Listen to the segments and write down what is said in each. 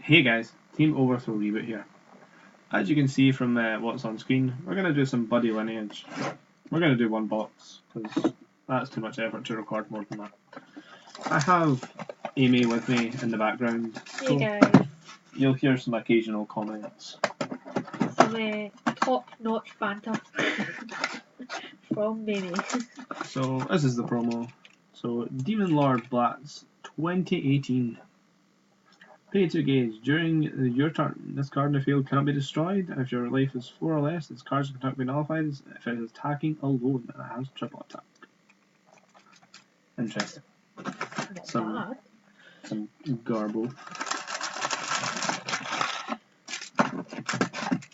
Hey guys, Team Overthrow Reboot here. As you can see from what's on screen, we're going to do some Buddy Lineage. We're going to do one box, because that's too much effort to record more than that. I have Amy with me in the background, so hey guys. You'll hear some occasional comments. Some top-notch banter from Mimi. So this is the promo. So Demon Lord Blatz 2018. Pay 2 gauge. During your turn, this card in the field cannot be destroyed, and if your life is 4 or less, this card cannot be nullified if it is attacking alone, and it has triple attack. Interesting. Some garble.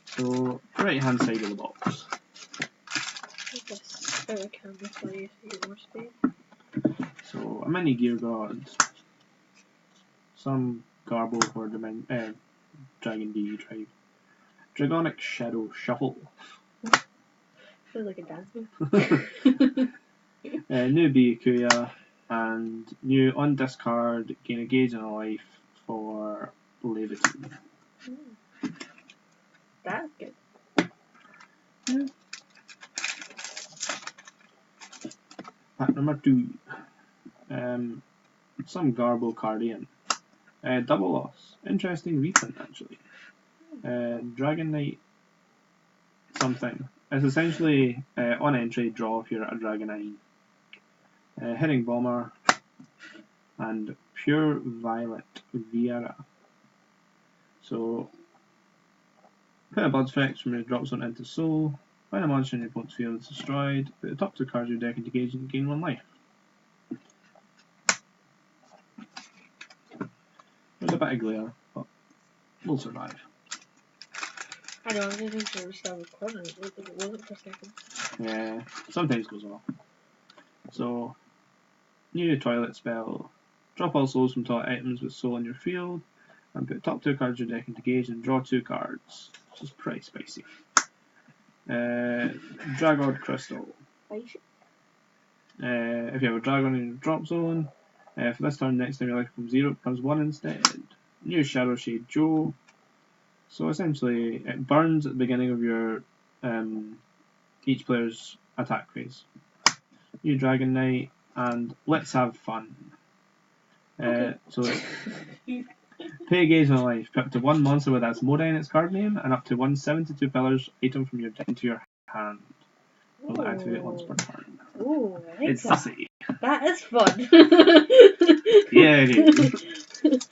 So, right hand side of the box. So, a mini gear guard. Some garble for Dragon D tribe. Dragonic Shadow Shuffle. Feels like a dance move. New Byakuya and new on discard, gain a gauge in a life for Levity. That's good. Yeah. Pack number 2. Some Garbo Cardian. Double loss. Interesting reprint actually. Dragon Knight something. It's essentially on entry draw if you're at a Dragon 9. Hitting Bomber and Pure Violet Viera. So put a Blood Effect from your drop zone into Soul. When a monster in your opponent's field is destroyed, put the top 2 cards of your deck into gauge and gain 1 life. There's a bit of glare, but we'll survive. I know, I didn't think we still recording it. It wasn't for a second. Yeah, sometimes goes off. So, new toilet spell. Drop all souls from toilet items with soul in your field, and put top 2 cards of your deck into gauge and draw 2 cards. Which is pretty spicy. Dragod Crystal. Spicy? If you have a dragon in your drop zone, for this turn, next time your life becomes 0, it becomes 1 instead. New Shadow Shade Joe. So essentially, it burns at the beginning of your each player's attack phase. New Dragon Knight, and let's have fun. Okay. So pay a gauge in a life. Put up to 1 monster with Asmodai in its card name, and up to 1 72 pillars item from your deck into your hand. Will activate once per turn. Ooh, I like it's that. sassy. That is fun. Yeah, it is.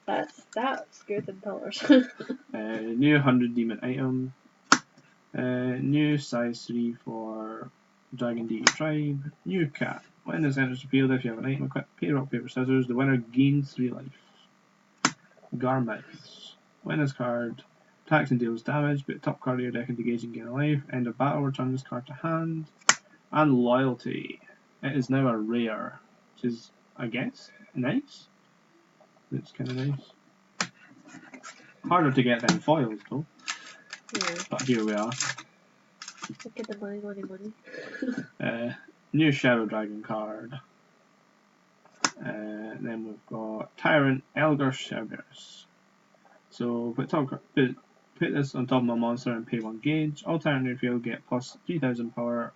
That's good in pillars. New 100 demon item. New size 3 for Dragon D tribe. New cat. When this enters the field, if you have an item equipped, pay rock, paper, scissors. The winner gains 3 life. Garmouths. When this card attacks and deals damage, put the top card of your deck into gauge and gain a life. End of battle, return this card to hand. And Loyalty. It is now a rare, which is, I guess, nice. It's kind of nice. Harder to get than foils though. Yeah. But here we are. Look at the money. New Shadow Dragon card. Then we've got Tyrant Elgar Cerberus. So put this on top of my monster and pay 1 gauge. All Tyrant in your field get plus 3000 power,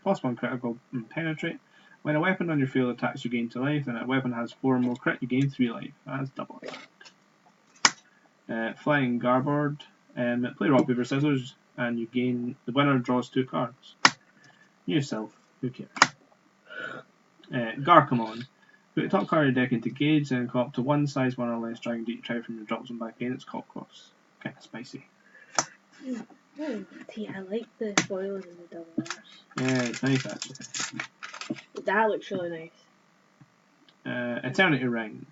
plus 1 critical and penetrate. When a weapon on your field attacks, you gain 2 life, and a weapon has 4 or more crit, you gain 3 life. That's double attack. Flying Garboard. Play rock, paper, scissors, and you gain. The winner draws 2 cards. New Self, who cares? Garcamon. Put the top card of your deck into gauge, and call up to 1 size 1 or less Dragon D try from your drop zone back in. It's called cross. Kinda spicy. See, I like the foils and the double R's. Yeah, it's nice actually. That looks really nice. Eternity Ring.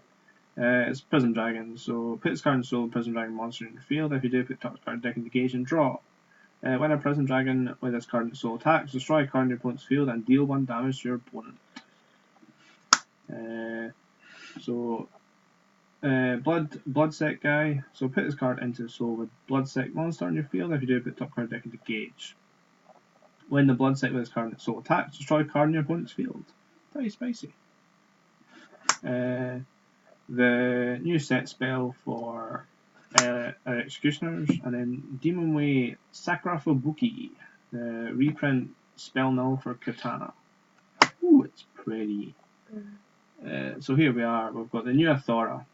It's Prism Dragon, so put this card in Soul Prism Dragon monster in your field. If you do, put the top card deck into gauge and draw. When a Prism Dragon with this card in Soul attacks, destroy a card in your opponent's field and deal 1 damage to your opponent. Bloodsec guy. So put this card into Soul with Bloodsec monster in your field. If you do, put top card deck into gauge. When the Bloodsec with this card in Soul attacks, destroy a card in your opponent's field. Very spicy. the new set spell for Executioners, and then Demon Way Sakrafubuki, the reprint spell null for Katana. Ooh, it's pretty. So here we are, we've got the new Athora.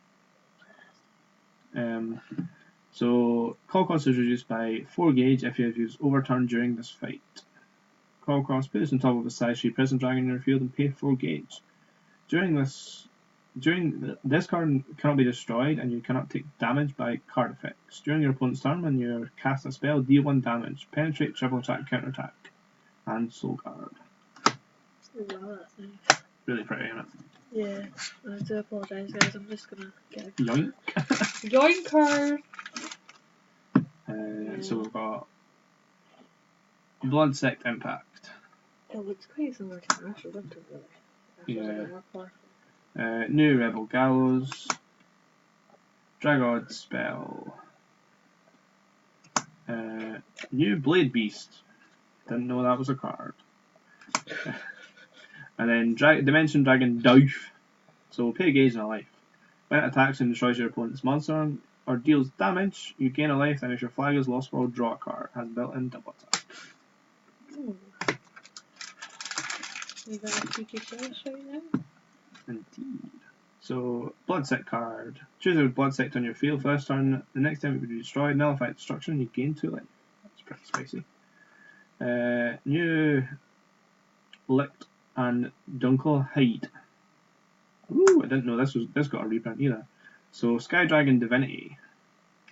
So call cost is reduced by 4 gauge if you have used Overturn during this fight. Call cost, put this on top of a size 3 Prison Dragon in your field and pay 4 gauge. During this card cannot be destroyed, and you cannot take damage by card effects. During your opponent's turn, when you cast a spell, deal 1 damage, penetrate, triple attack, counter attack, and soul guard. Wow, that's nice. Really pretty, isn't it? Yeah, I do apologise, guys. I'm just gonna get a Yoink. Yoink card. So we've got Blood Sect Impact. Oh, it's quite similar to Marshall, isn't it? Really? Yeah. More powerful. New Rebel Gallows. Dragod Spell. New Blade Beast. Didn't know that was a card. And then Dimension Dragon Doof. So pay a gauge and a life. When it attacks and destroys your opponent's monster or deals damage, you gain a life, and if your flag is Lost World, draw a card. Has built-in double attack. Ooh. You got a cheeky choice right now? Indeed. So, Blood Sect card. Choose a Blood Sect on your field first turn. The next time it will be destroyed, nullify destruction, you gain 2 life. That's pretty spicy. New Licht and Dunkel Hide. Ooh, I didn't know this got a reprint either. So Sky Dragon Divinity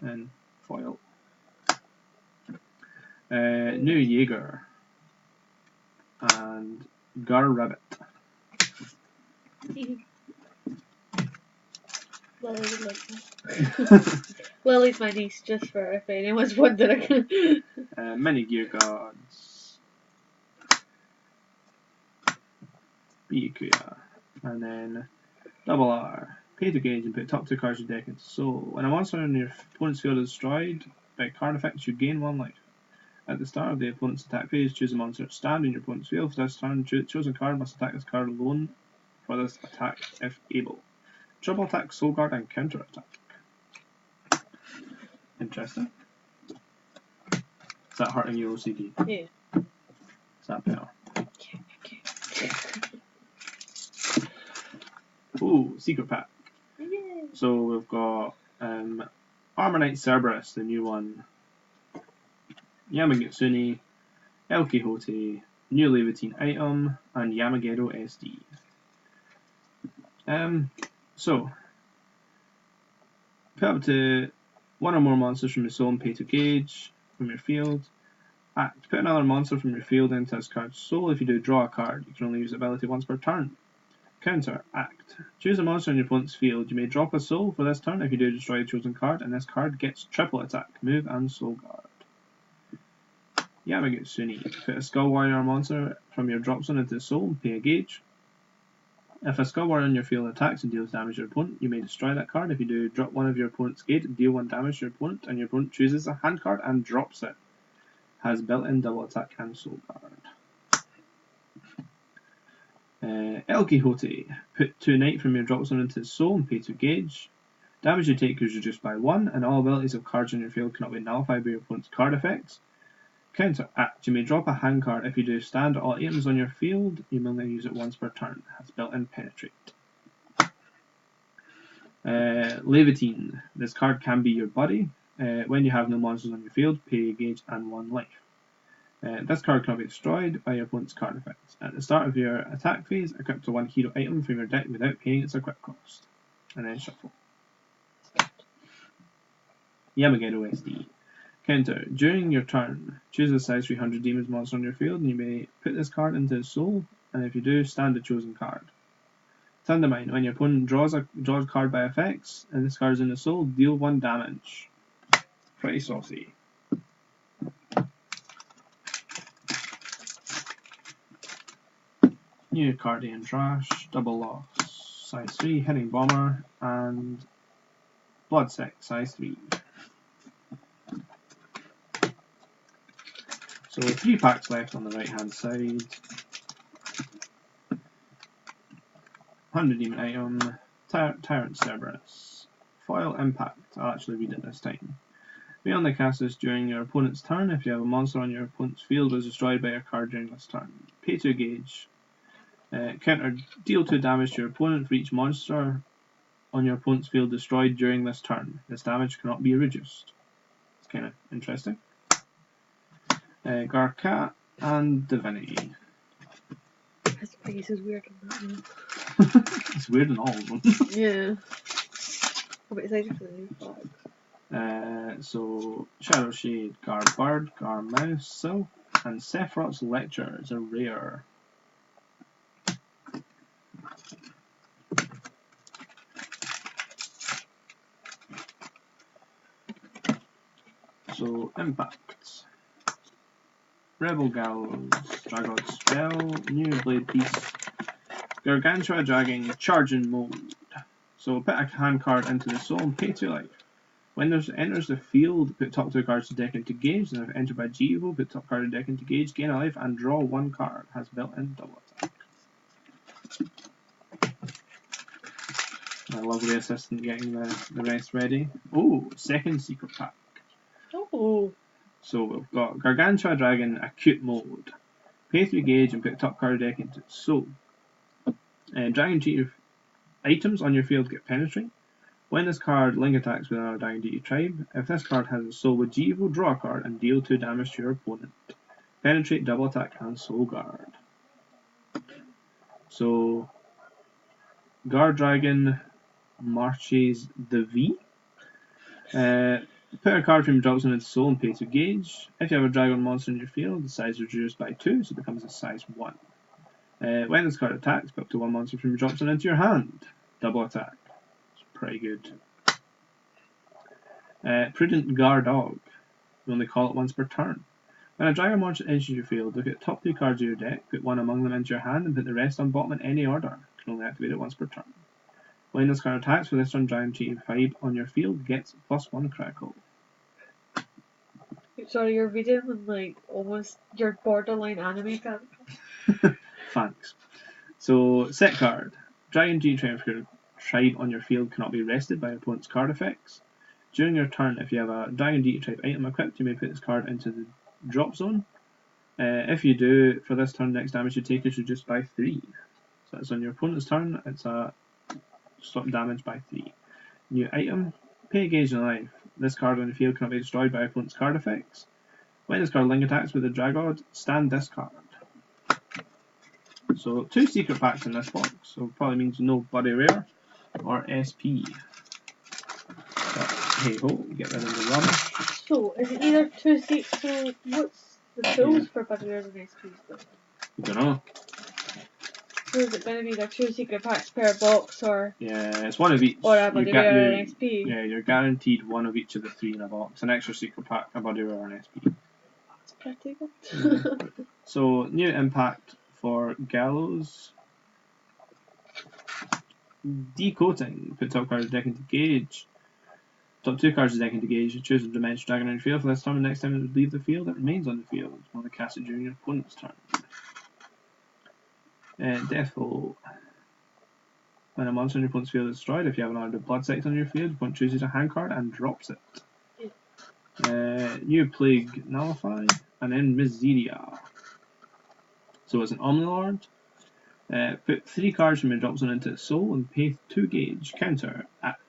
and foil. New Jaeger and Gar Rabbit. Lily would like that. Lily's my niece, just for if anyone's wondering. Many Gear Gods. Byakuya. And then Double R. Pay to gauge and put top 2 cards of your deck into soul. When a monster in your opponent's field is destroyed by card effects, you gain 1 life. At the start of the opponent's attack phase, choose a monster to stand in your opponent's field. For this turn, chosen card must attack this card alone for this attack if able. Triple attack, soul guard, and counter attack. Interesting. Is that hurting your OCD? Yeah. Is that better? Ooh, secret pack. Yay. So we've got Armor Knight Cerberus, the new one. Yamagitsune, El Quixote, new Levitine item, and Yamagedo SD. So put up to 1 or more monsters from your soul and pay 2 gauge from your field. Act. Put another monster from your field into this card's soul. If you do, draw a card. You can only use the ability once per turn. Counter. Act. Choose a monster in your opponent's field. You may drop a soul for this turn. If you do, destroy a chosen card, and this card gets triple attack, move, and soul guard. Yamagitsune. Put a Skull Warrior monster from your drop zone into the soul and pay a gauge. If a Skull Warrior in your field attacks and deals damage to your opponent, you may destroy that card. If you do, drop one of your opponent's gate and deal 1 damage to your opponent, and your opponent chooses a hand card and drops it. Has built-in double attack and soul guard. El Quixote. Put 2 knight from your drop zone into his soul and pay 2 gauge. Damage you take is reduced by 1, and all abilities of cards in your field cannot be nullified by your opponent's card effects. Counter. Act. You may drop a hand card. If you do, stand all items on your field. You may only use it once per turn. Has built-in penetrate. Levitine. This card can be your buddy. When you have no monsters on your field, pay a gauge and 1 life. This card cannot be destroyed by your opponent's card effects. At the start of your attack phase, equip to 1 hero item from your deck without paying its equip cost. And then shuffle. Yamagedo SD. Counter. During your turn, choose a size 300 demons monster on your field, and you may put this card into his soul, and if you do, stand a chosen card. Thundermine. When your opponent draws a card by effects, and this card is in the soul, deal 1 damage. Pretty saucy. New Cardian Trash, Double Loss, size 3, Hitting Bomber, and Blood Sect, size 3. So 3 packs left on the right hand side. 100 demon item, Tyrant Cerberus. Foil Impact. I'll actually read it this time. Be on the cast this during your opponent's turn. If you have a monster on your opponent's field that is destroyed by your card during this turn. Pay 2 gauge. Counter, deal 2 damage to your opponent for each monster on your opponent's field destroyed during this turn. This damage cannot be reduced. It's kind of interesting. Garcat and Divinity. His face is weird on that one. It's weird in all of them. Yeah. I'm excited for the new flag. So Shadow Shade, Gar Bird, Gar Mouse, Sylph, and Sephiroth's Lecture is a rare. So impacts. Rebel Gallows, Dragon Spell, New Blade Piece, Gargantua Dragon, Charging Mode. So put a hand card into the soul and pay 2 life. When it enters the field, put top 2 cards to deck into gauge, and if entered by G-Evo, put top card to deck into gauge, gain a life, and draw 1 card. Has built-in double attack. My lovely assistant getting the rest ready. Oh, second secret pack. Oh. So we've got Gargantua Dragon Acute Mode. Pay 3 gauge and put top card deck into soul. Dragon Chief items on your field get penetrate. When this card link attacks with another Dragon Deity tribe, if this card has a soul with G-Evo, draw a card and deal 2 damage to your opponent. Penetrate, double attack, and soul guard. So Guard Dragon marches the V. Put a card from your drop zone into soul and pay 2 gauge. If you have a dragon monster in your field, the size is reduced by 2, so it becomes a size 1. When this card attacks, put up to 1 monster from your drop zone into your hand. Double attack. It's pretty good. Prudent Guard Dog. You only call it once per turn. When a dragon monster enters your field, look at the top 2 cards of your deck, put 1 among them into your hand, and put the rest on bottom in any order. You can only activate it once per turn. When this card attacks for this turn, Dragon Chief tribe on your field gets +1 crackle. Sorry, you're reading them like almost your borderline anime character. Thanks. So, set card. Dragon G tribe on your field cannot be rested by your opponent's card effects. During your turn, if you have a Dragon Deity tribe item equipped, you may put this card into the drop zone. If you do, for this turn, next damage you take is reduced by 3. So it's on your opponent's turn, it's a stop damage by 3. New item, pay gauge and life. This card on the field cannot be destroyed by opponent's card effects. When this card link attacks with the Dragod, stand this card. So 2 secret packs in this box, so probably means no Buddy Rare or SP. But hey ho, get rid of the rubbish. So, is it either 2 secret? So, what's the tools for Buddy Lineage and SPs though? I don't know. So is it going to be either 2 secret packs per box or? Yeah, it's one of each. Or a Buddy Rare and SP? Yeah, you're guaranteed one of each of the 3 in a box. An extra secret pack, a Buddy Rare, and SP. That's pretty good. Yeah. So, new impact for Gallows. Decoating. Put top cards deck into gauge. Top 2 cards of deck into gauge. Choose a Dimension Dragon on your field for this turn. The next time it would leave the field, it remains on the field. You want to cast it during your opponent's turn. Deathful. When a monster on your opponent's field is destroyed, if you have another Blood Sect on your field, your opponent chooses a hand card and drops it. New Plague Nullify, and then Miseria. So it's an Omnilord. Put 3 cards from your drop zone into the soul and pay 2 gauge. Counter at.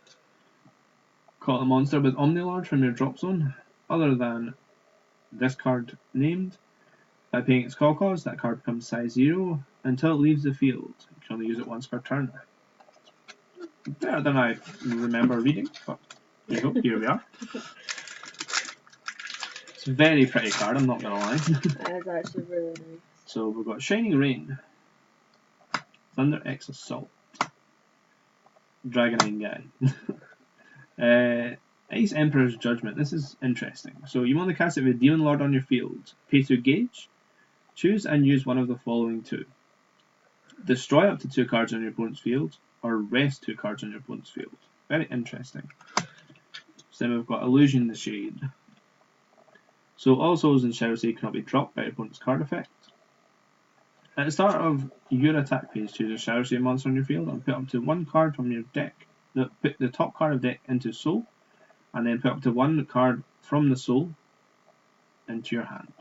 Call a monster with Omnilord from your drop zone, other than this card named. By paying its call cost, that card becomes size 0 until it leaves the field. You can only use it once per turn. Better than I remember reading, but there you go, here we are. It's a very pretty card, I'm not going to lie. That is actually really nice. So we've got Shining Rain, Thunder X Assault, Dragonine guy. Ice Emperor's Judgment. This is interesting. So you want to cast it with Demon Lord on your field. Pay 2 gauge. Choose and use one of the following 2. Destroy up to 2 cards on your opponent's field, or rest 2 cards on your opponent's field. Very interesting. So then we've got Illusion the Shade. So all souls in Shadow Shade cannot be dropped by your opponent's card effect. At the start of your attack phase, choose a Shadow Shade monster on your field and put up to one card from your deck. Put the top card of deck into soul, and then put up to one card from the soul into your hand.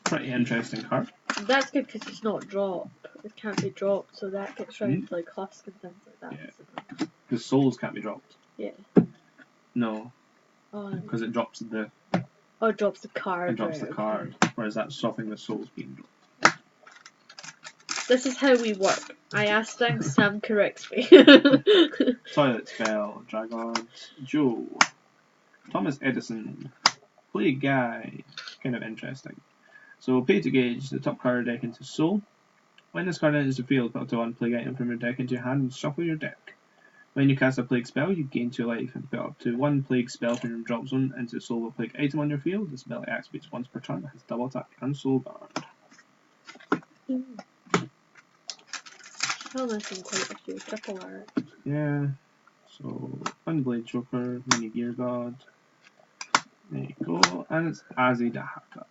Pretty interesting card. That's good because it's not drop. It can't be dropped, so that gets round like husk and things like that. Yeah. Because souls can't be dropped. Yeah. No. Oh, Because it drops the. Oh, it drops the card. It drops right, the card, okay. whereas that's stopping the souls being dropped. This is how we work. I ask things, Sam corrects me. Toilet Spell, Dragons, Joe, Thomas Edison, Plague Guy, kind of interesting. So pay to gauge the top card of your deck into soul. When this card enters the field, put up to one plague item from your deck into your hand and shuffle your deck. When you cast a plague spell, you gain 2 life and put up to one plague spell from your drop zone into the soul of a plague item on your field. The spell activates once per turn, has double attack and soul guard. Oh, missing quite a few triple art. Yeah. So Unblade Joker, Mini Gear God. There you go, and it's Azidahaka.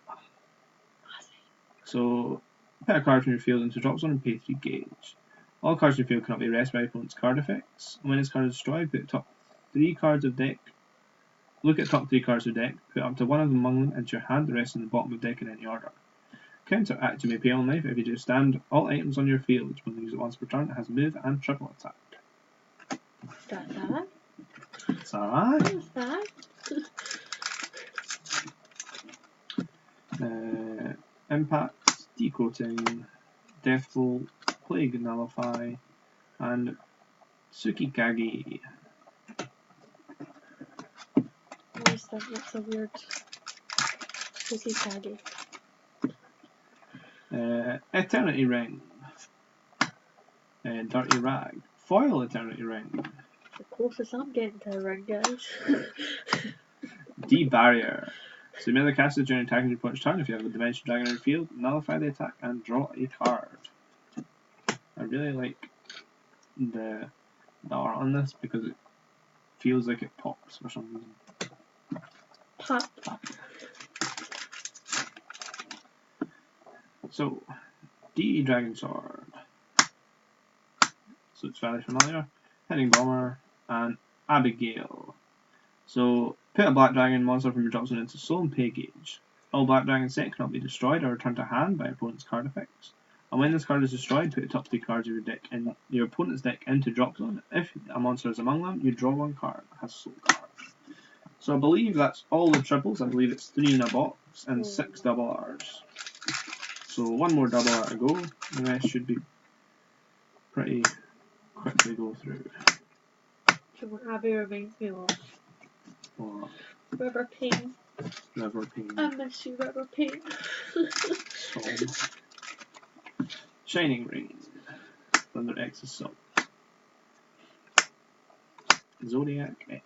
So put a card from your field into drop zone and pay 3 gauge. All cards in your field cannot be rested by opponent's card effects. When this card is destroyed, put top 3 cards of deck. Look at top 3 cards of deck, put up to one of them among them into your hand, the rest in the bottom of the deck in any order. Counteract, you may pay on life if you do stand all items on your field. When you use it once per turn, it has move and triple attack. That's that. It's alright. What's that? Impact, Decoating, Deathful, Plague Nullify, and Tsukikage. What is that? That's a weird Tsukikage. Eternity Ring, Dirty Rag, Foil Eternity Ring, The closest I'm getting to a ring, guys. D-Barrier. So you may either cast it during attacking your opponent's turn if you have a Dimension Dragon in your field, nullify the attack, and draw a card. I really like the art on this because it feels like it pops for some reason. Pop. So, D Dragon Sword. So it's fairly familiar. Hitting Bomber and Abigail. So put a black dragon monster from your drop zone into soul and pay gauge. All black dragon set cannot be destroyed or returned to hand by opponent's card effects. And when this card is destroyed, put the top 3 cards of your deck in your opponent's deck into drop zone. If a monster is among them, you draw 1 card. It has soul card. So I believe that's all the triples. I believe it's 3 in a box and 6 double R's. So one more double R to go. The rest should be pretty quickly go through. So what Abby reminds me of. Or Rubber Pain. River Pain. I miss you, Rubber Pain. Storm. Shining Rain. Thunder X Assault. Zodiac X.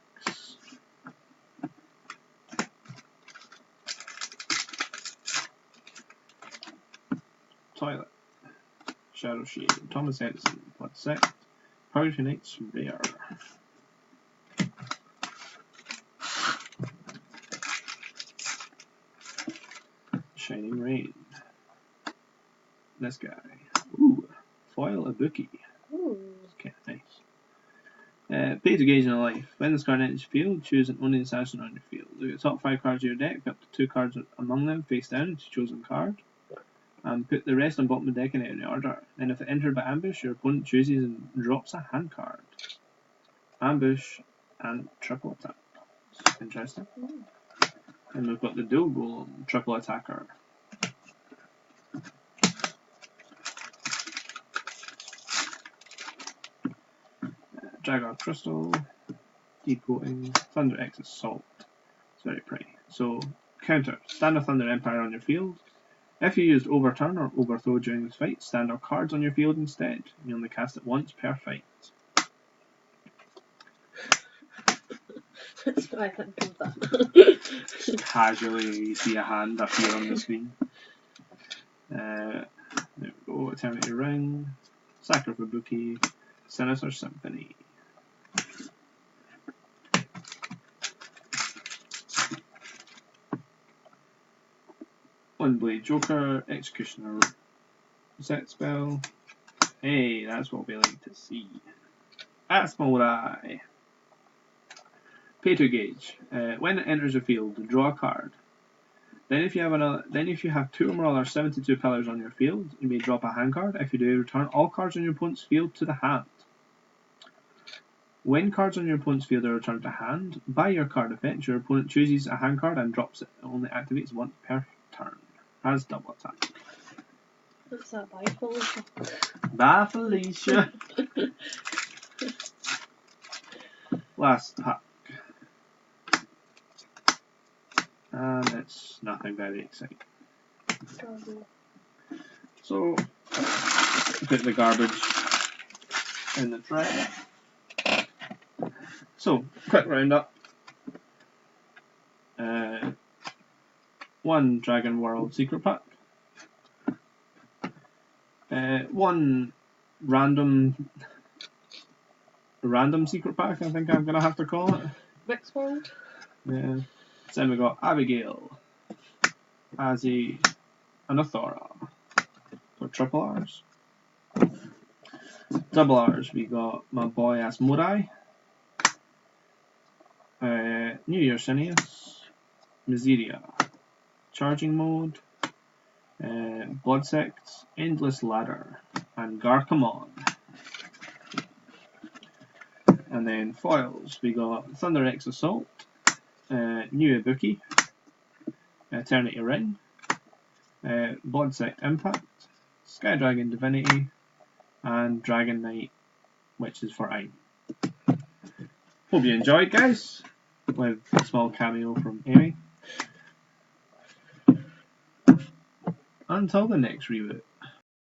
Toilet. Shadow Shade. Thomas Edison. Blood Sect. Purge Knights Rare. Shining Rain. This guy. Ooh. Foil Ibuki. Ooh. Okay, nice. Pay to gauge in a life. When this card enters your field, choose an only assassin on your field. Look at the top 5 cards of your deck, put up to 2 cards among them face down into chosen card. And put the rest on bottom of the deck in any order. Then if it entered by ambush, your opponent chooses and drops a hand card. Ambush and triple attack. Interesting. And we've got the dual golem, triple attacker. Jaguar Crystal, Decoating, Thunder X Assault. It's very pretty. So, counter. Stand a Thunder Empire on your field. If you used Overturn or Overthrow during this fight, stand our cards on your field instead. You only cast it once per fight. That's what I think of that. Just casually see a hand appear on the screen. There we go. Eternity Ring, Sacre for Ibuki, Sinister Symphony. One Blade Joker, Executioner, Set spell. Hey, that's what we like to see. Asmodai. Pay to gauge. When it enters the field, draw a card. Then if you have 2 or more other 72 pillars on your field, you may drop a hand card. If you do, return all cards on your opponent's field to the hand. When cards on your opponent's field are returned to hand, by your card effect, your opponent chooses a hand card and drops it. It only activates once per turn. Has double attack. What's that by, Felicia? Bye, Felicia. Last pack. And it's nothing very exciting. So, put the garbage in the tray. So, quick roundup. 1 Dragon World Secret Pack. 1 random secret pack, I think I'm going to have to call it. Mixed World? Yeah. So then we got Abigail, Azzy, and Athora for triple R's. Double R's, we got my boy Asmodai, New Year Cineas, Miseria, Charging Mode, Blood Sect, Endless Ladder, and Garkamon. And then foils, we got Thunder X Assault, New Ibuki, Eternity Ring, Blood Sect Impact, Sky Dragon Divinity, and Dragon Knight, which is for Ein. Hope you enjoyed, guys, with a small cameo from Amy. Until the next reboot.